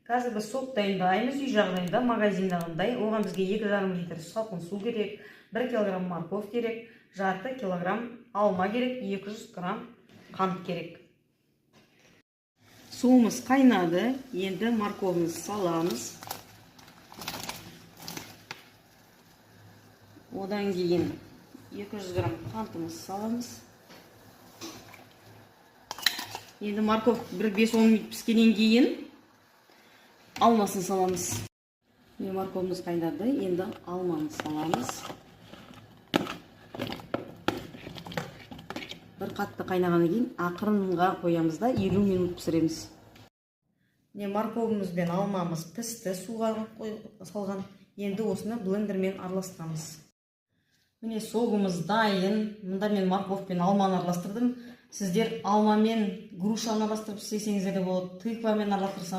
Қазір біз сок дайындаймыз. Үй жағдайында магазиндағындай. Оған бізге 2,5 литр салқын су керек, 1 килограмм морковь керек, 1,5 килограмм алма керек, 200 грамм қант керек. Суымыз қайнады. Енді морковымызды саламыз. Одан кейін 200 грамм қантымызды саламыз. Енді морковь 5-10 минут піскеннен кейін алмасын саламыз. Морковымыз қайнады. Енді алманы саламыз. Бір қатты қайнағаннан кейін ақырынға қоямыз да 50 минут пісіреміз. Морковымыз бен алмамыз пісті, суға салған. Енді осыны блендермен араластырамыз. Міне согымыз дайын. Мұнда мен морковь пен алманы араластырдым. Сіздер алма мен грушаны араластырып істесеңіздер де болады. Тыквамен араластырсаңыз